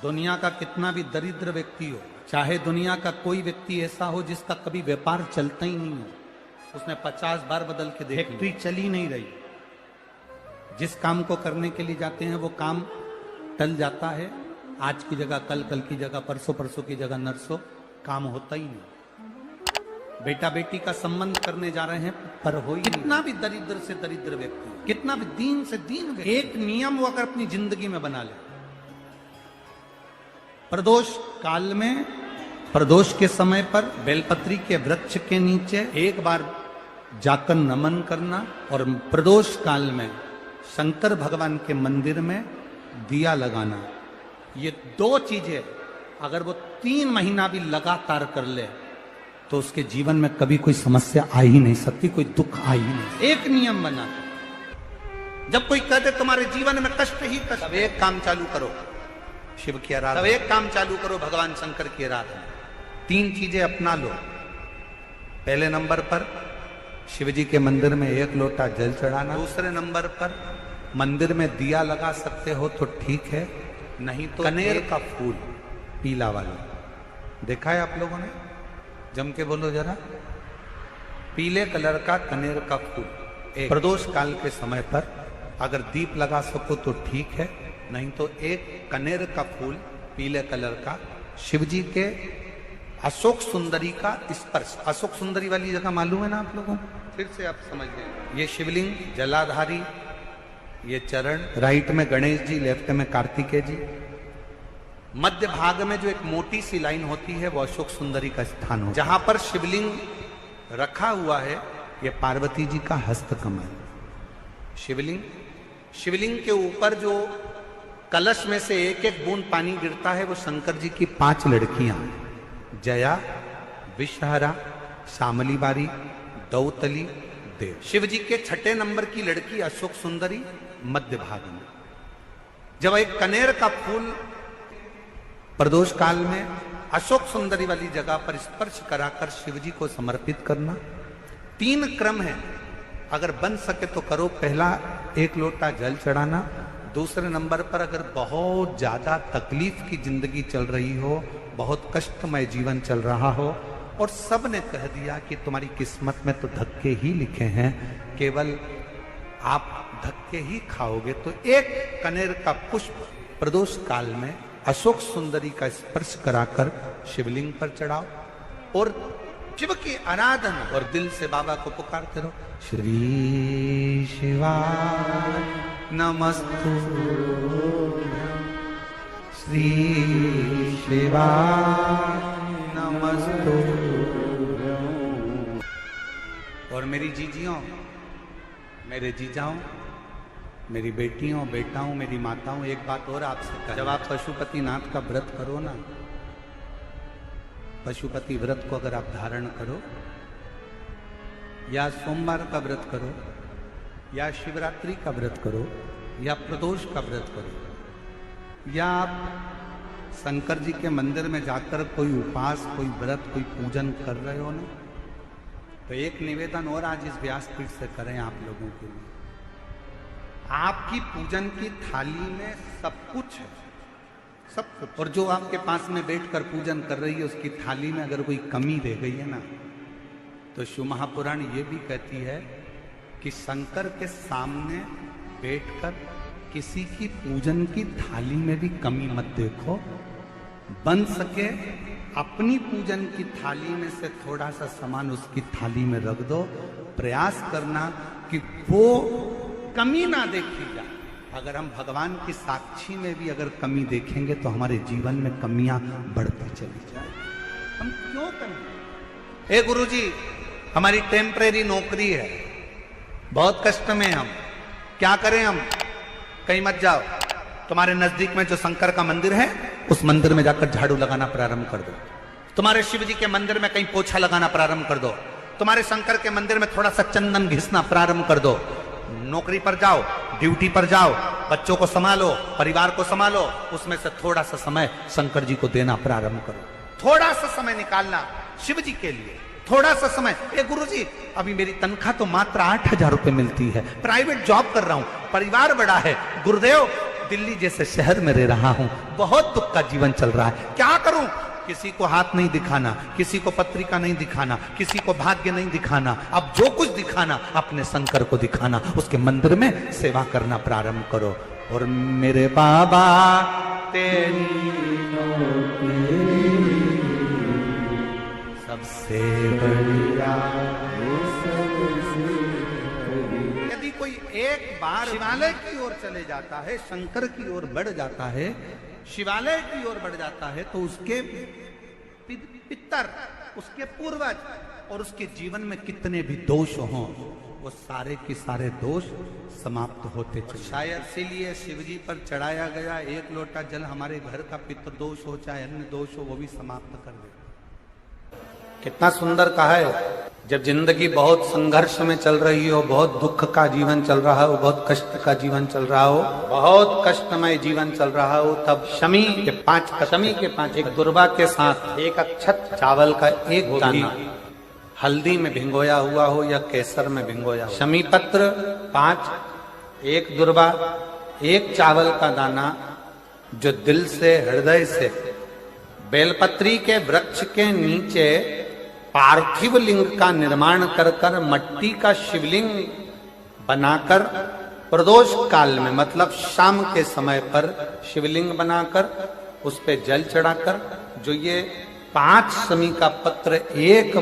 दुनिया का कितना भी दरिद्र व्यक्ति हो, चाहे दुनिया का कोई व्यक्ति ऐसा हो जिसका कभी व्यापार चलता ही नहीं हो, उसने 50 बार बदल के देख, फैक्ट्री चली नहीं रही, जिस काम को करने के लिए जाते हैं वो काम टल जाता है, आज की जगह कल, कल की जगह परसों, परसों की जगह नरसों, काम होता ही नहीं। बेटा बेटी का संबंध करने जा रहे हैं पर हो ही कितना भी दरिद्र से दरिद्र व्यक्ति, कितना भी दीन से दीन व्यक्ति, एक नियम वो अगर अपनी जिंदगी में बना ले, प्रदोष काल में, प्रदोष के समय पर बेलपत्री के वृक्ष के नीचे एक बार जाकर नमन करना, और प्रदोष काल में शंकर भगवान के मंदिर में दिया लगाना, ये दो चीजें अगर वो 3 महीना भी लगातार कर ले तो उसके जीवन में कभी कोई समस्या आ ही नहीं सकती, कोई दुख आ ही नहीं। एक नियम बना, जब कोई कहते तुम्हारे जीवन में कष्ट ही कष्ट, अब एक काम चालू करो, शिव की आराधना, अब एक काम चालू करो, भगवान शंकर की आराधना। 3 चीजें अपना लो। पहले नंबर पर शिव जी के मंदिर में 1 लोटा जल चढ़ाना, दूसरे नंबर पर मंदिर में दिया लगा सकते हो तो ठीक है, नहीं तो कनेर का फूल पीला वाला, देखा है आप लोगों ने? जम के बोलो जरा, पीले कलर का कनेर का फूल प्रदोष काल के समय पर अगर दीप लगा सको तो ठीक है, नहीं तो एक कनेर का फूल पीले कलर का, शिव जी के अशोक सुंदरी का स्पर्श, अशोक सुंदरी वाली जगह मालूम है ना आप लोगों को? फिर से आप समझ गए। ये शिवलिंग जलाधारी, ये चरण, राइट में गणेश जी, लेफ्ट में कार्तिकेय जी, मध्य भाग में जो एक मोटी सी लाइन होती है वो अशोक सुंदरी का स्थान हो, जहां पर शिवलिंग रखा हुआ है ये पार्वती जी का हस्त कमल। शिवलिंग के ऊपर जो कलश में से एक एक बूंद पानी गिरता है वो शंकर जी की 5 लड़कियां, जया, विषहरा, शामली बारी, दौतली, देव। शिव जी के 6ठे नंबर की लड़की अशोक सुंदरी मध्य भाग में। जब एक कनेर का फूल प्रदोष काल में अशोक सुंदरी वाली जगह पर स्पर्श कराकर शिव जी को समर्पित करना, 3 क्रम है, अगर बन सके तो करो। पहला 1 लोटा जल चढ़ाना, दूसरे नंबर पर अगर बहुत ज्यादा तकलीफ की जिंदगी चल रही हो, बहुत कष्टमय जीवन चल रहा हो और सब ने कह दिया कि तुम्हारी किस्मत में तो धक्के ही लिखे हैं, केवल आप धक्के ही खाओगे, तो 1 कनेर का पुष्प प्रदोष काल में अशोक सुंदरी का स्पर्श कराकर शिवलिंग पर चढ़ाओ और शिव की आराधना और दिल से बाबा को पुकारते रहो, श्री शिवाय नमस्तु, श्री शिवाय नमस्तु। और मेरी जीजियों, मेरे जीजाओं, मेरी बेटियों, बेटाओं, मेरी माताओं, एक बात और आपसे कहा, जब आप पशुपति नाथ का व्रत करो ना, पशुपति व्रत को अगर आप धारण करो, या सोमवार का व्रत करो, या शिवरात्रि का व्रत करो, या प्रदोष का व्रत करो, या आप शंकर जी के मंदिर में जाकर कोई उपास, कोई व्रत, कोई पूजन कर रहे हो ना, तो एक निवेदन और आज इस व्यासपीठ से करें आप लोगों के लिए, आपकी पूजन की थाली में सब कुछ है, सब कुछ, और जो आपके पास में बैठकर पूजन कर रही है उसकी थाली में अगर कोई कमी रह गई है ना, तो शिव महापुराण ये भी कहती है कि शंकर के सामने बैठकर किसी की पूजन की थाली में भी कमी मत देखो, बन सके अपनी पूजन की थाली में से थोड़ा सा सामान उसकी थाली में रख दो, प्रयास करना कि वो कमी ना देखी जाए। अगर हम भगवान की साक्षी में भी अगर कमी देखेंगे तो हमारे जीवन में कमियां बढ़ती चली जाए। हम क्यों करें? हे गुरुजी, हमारी टेम्परेरी नौकरी है, बहुत कष्ट में हम, क्या करें हम? कहीं मत जाओ, तुम्हारे नजदीक में जो शंकर का मंदिर है उस मंदिर में जाकर झाड़ू लगाना प्रारंभ कर दो, तुम्हारे शिव जी के मंदिर में कहीं पोछा लगाना प्रारंभ कर दो, तुम्हारे शंकर के मंदिर में थोड़ा सा चंदन घिसना प्रारंभ कर दो। नौकरी पर जाओ, ड्यूटी पर जाओ, बच्चों को संभालो, परिवार को संभालो, उसमें से थोड़ा सा समय शंकर जी को देना प्रारंभ करो, थोड़ा सा समय निकालना शिव जी के लिए, थोड़ा सा समय। ए गुरुजी, अभी मेरी तनख्वाह तो मात्र 8,000 रुपए मिलती है, प्राइवेट जॉब कर रहा हूं, परिवार बड़ा है, गुरुदेव दिल्ली जैसे शहर में रह रहा हूं, बहुत दुख का जीवन चल रहा है, क्या करूं? किसी को हाथ नहीं दिखाना, किसी को पत्रिका नहीं दिखाना, किसी को भाग्य नहीं दिखाना, अब जो कुछ दिखाना अपने शंकर को दिखाना, उसके मंदिर में सेवा करना प्रारंभ करो। और मेरे बाबा तेरी सबसे बढ़िया, यदि कोई एक बार शिवालय की ओर चले जाता है, शंकर की ओर बढ़ जाता है, शिवालय की ओर बढ़ जाता है, तो उसके पितर, उसके पूर्वज और उसके जीवन में कितने भी दोष हों, वो सारे के सारे दोष समाप्त होते चले। शायद इसीलिए शिव जी पर चढ़ाया गया एक लोटा जल हमारे घर का पितृदोष हो चाहे अन्य दोष हो, वो भी समाप्त कर दे। कितना सुंदर कहा है। जब जिंदगी बहुत संघर्ष में चल रही हो, बहुत दुख का जीवन चल रहा हो, बहुत कष्ट का जीवन चल रहा हो, बहुत कष्टमय जीवन चल रहा हो, तब शमी के पांच एक दुर्वा के साथ एक अक्षत चावल का एक दाना हल्दी में भिंगोया हुआ हो या केसर में भिंगोया, शमी पत्र 5, एक दुर्वा, एक चावल का दाना, जो दिल से हृदय से बेलपत्री के वृक्ष के नीचे पार्थिव लिंग का निर्माण कर कर मट्टी का शिवलिंग बनाकर प्रदोष काल में, मतलब शाम के समय पर शिवलिंग बनाकर उस पे जल चढ़ाकर, जो ये 5 शमी का पत्र, एक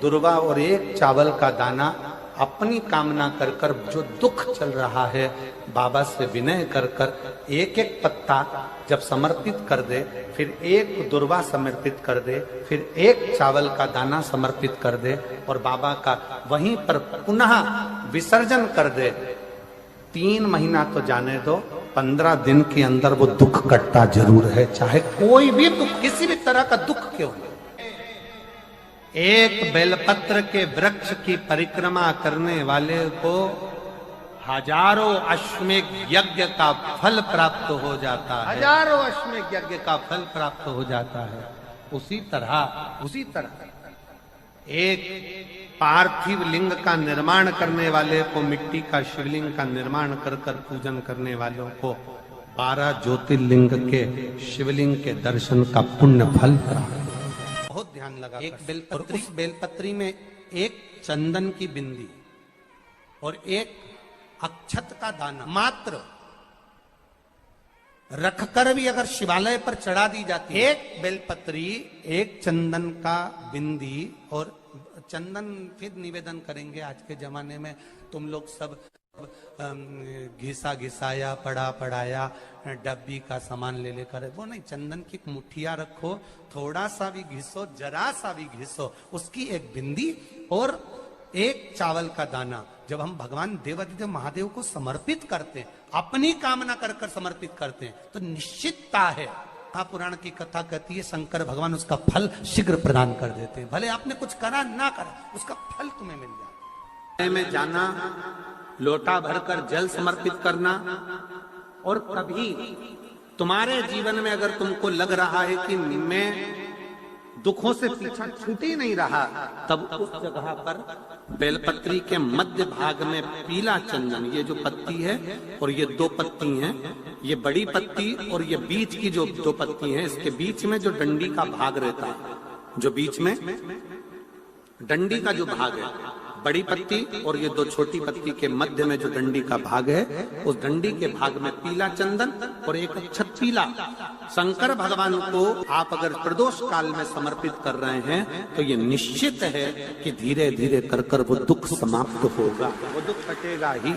दुर्वा और एक चावल का दाना, अपनी कामना कर कर जो दुख चल रहा है बाबा से विनय कर कर एक एक पत्ता जब समर्पित कर दे, फिर एक दुर्वा समर्पित कर दे, फिर एक चावल का दाना समर्पित कर दे और बाबा का वहीं पर पुनः विसर्जन कर दे, 3 महीना तो जाने दो, 15 दिन के अंदर वो दुख कटता जरूर है, चाहे कोई भी दुख, किसी भी तरह का दुख क्यों नहीं। एक बेलपत्र के वृक्ष की परिक्रमा करने वाले को हजारों अश्वमेघ यज्ञ का फल प्राप्त हो जाता है, हजारों अश्वमेघ यज्ञ का फल प्राप्त हो जाता है। उसी तरह एक पार्थिव लिंग का निर्माण करने वाले को, मिट्टी का शिवलिंग का निर्माण कर कर पूजन करने वालों को 12 ज्योतिर्लिंग के शिवलिंग के दर्शन का पुण्य फल प्राप्त। बहुत ध्यान लगा। एक बेलपत्री, उस बेलपत्री में एक चंदन की बिंदी और एक अक्षत का दाना मात्र रखकर भी अगर शिवालय पर चढ़ा दी जाती, एक बेलपत्री, एक चंदन का बिंदी, और चंदन फिर निवेदन करेंगे। आज के जमाने में तुम लोग सब घिसा घिसाया, पड़ा पड़ाया, डब्बी का सामान ले लेकर, वो नहीं, चंदन की मुठिया रखो, थोड़ा सा भी घिसो, जरा सा भी घिसो, उसकी एक बिंदी और एक चावल का दाना, जब हम भगवान देवाधिदेव महादेव को समर्पित करते हैं, अपनी कामना कर कर समर्पित करते हैं, तो निश्चितता है, पुराण की कथा कहती है, शंकर भगवान उसका फल शीघ्र प्रदान कर देते हैं। भले आपने कुछ करा ना करा, उसका फल तुम्हें मिल जाए। में जाना, लोटा भरकर जल समर्पित करना, और कभी तुम्हारे जीवन में अगर तुमको लग रहा है कि मैं दुखों से पीछा छूट ही नहीं रहा, तब उस जगह पर बेलपत्री के मध्य भाग में पीला चंदन, ये जो पत्ती है और ये 2 पत्ती हैं, ये बड़ी पत्ती और ये बीच की जो 2 पत्ती हैं, इसके बीच में जो डंडी का भाग रहता है, जो बीच में डंडी का जो भाग है, बड़ी पत्ती और ये 2 छोटी पत्ती के मध्य में जो डंडी का भाग है, उस डंडी के भाग में पीला चंदन और एक अक्षत पीला, शंकर भगवान को आप अगर प्रदोष काल में समर्पित कर रहे हैं, तो ये निश्चित है कि धीरे धीरे कर कर वो दुख समाप्त होगा, वो दुख कटेगा ही।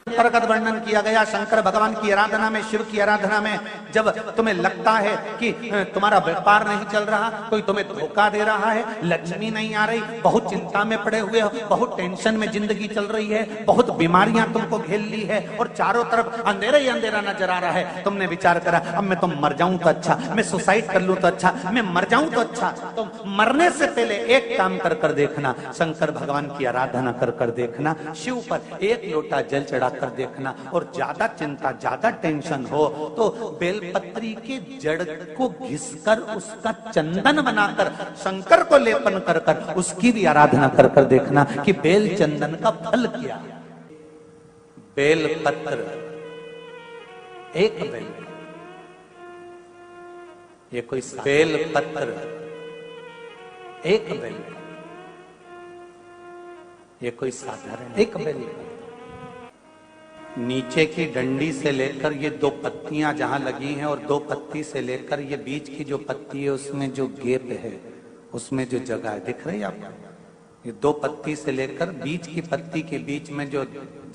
प्रगत वर्णन किया गया शंकर भगवान की आराधना में, शिव की आराधना में, जब तुम्हें लगता है कि तुम्हारा व्यापार नहीं चल रहा, कोई तुम्हें धोखा दे रहा है, लक्ष्मी नहीं आ रही, बहुत चिंता में पड़े हुए हो, बहुत टेंशन में जिंदगी चल रही है, बहुत बीमारियां तुमको घेर ली है और चारों तरफ अंधेरा ही अंधेरा नजर आ रहा है, तुमने विचार करा अब मैं तो मर जाऊं तो अच्छा, मैं सुसाइड कर लूं तो अच्छा, मैं मर जाऊं तो अच्छा, तो मरने से पहले एक काम कर कर देखना, शंकर भगवान की आराधना कर कर देखना, शिव पर एक लोटा जल चढ़ा कर देखना, और ज्यादा चिंता, ज्यादा टेंशन हो तो बेलपत्री के जड़ को घिसकर उसका चंदन बनाकर शंकर को लेपन कर कर उसकी भी आराधना कर कर देखना कि बेल चंदन का फल क्या। बेलपत्र एक बेल, ये कोई बेल पत्र, एक बेल, ये कोई साधारण एक बेल। नीचे की डंडी से लेकर ये दो पत्तियां जहां लगी हैं और दो पत्ती से लेकर ये बीच की जो पत्ती है उसमें जो गैप है, उसमें जो जगह है, दिख रही है आपको? ये दो पत्ती से लेकर बीच की पत्ती के बीच में जो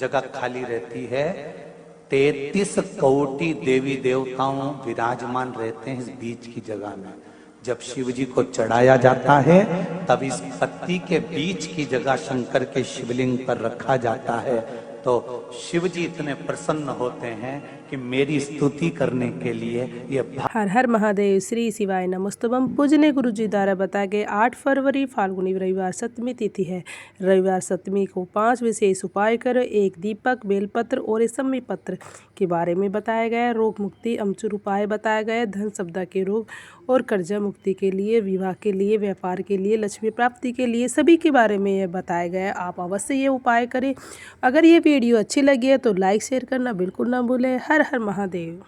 जगह खाली रहती है, 33 कोटि देवी देवताओं विराजमान रहते हैं इस बीच की जगह में। जब शिव जी को चढ़ाया जाता है तब इस पत्ती के बीच की जगह शंकर के शिवलिंग पर रखा जाता है। तो शिव जी इतने प्रसन्न होते हैं कि मेरी स्तुति करने के लिए ये हर हर महादेव। श्री शिवाय नमस्तुभम। पूजनीय गुरु जी द्वारा बताए गए 8 फरवरी फाल्गुनी रविवार सप्तमी तिथि है। रविवार सप्तमी को 5 विशेष उपाय करो। एक दीपक, बेलपत्र और रेशमी पत्र के बारे में बताया गया। रोग मुक्ति, अमचूर उपाय बताया गया। धन संपदा के रोग और कर्जा मुक्ति के लिए, विवाह के लिए, व्यापार के लिए, लक्ष्मी प्राप्ति के लिए, सभी के बारे में यह बताया गया। आप अवश्य ये उपाय करें। अगर ये वीडियो अच्छी लगी है तो लाइक शेयर करना बिल्कुल ना भूलें। हर हर महादेव।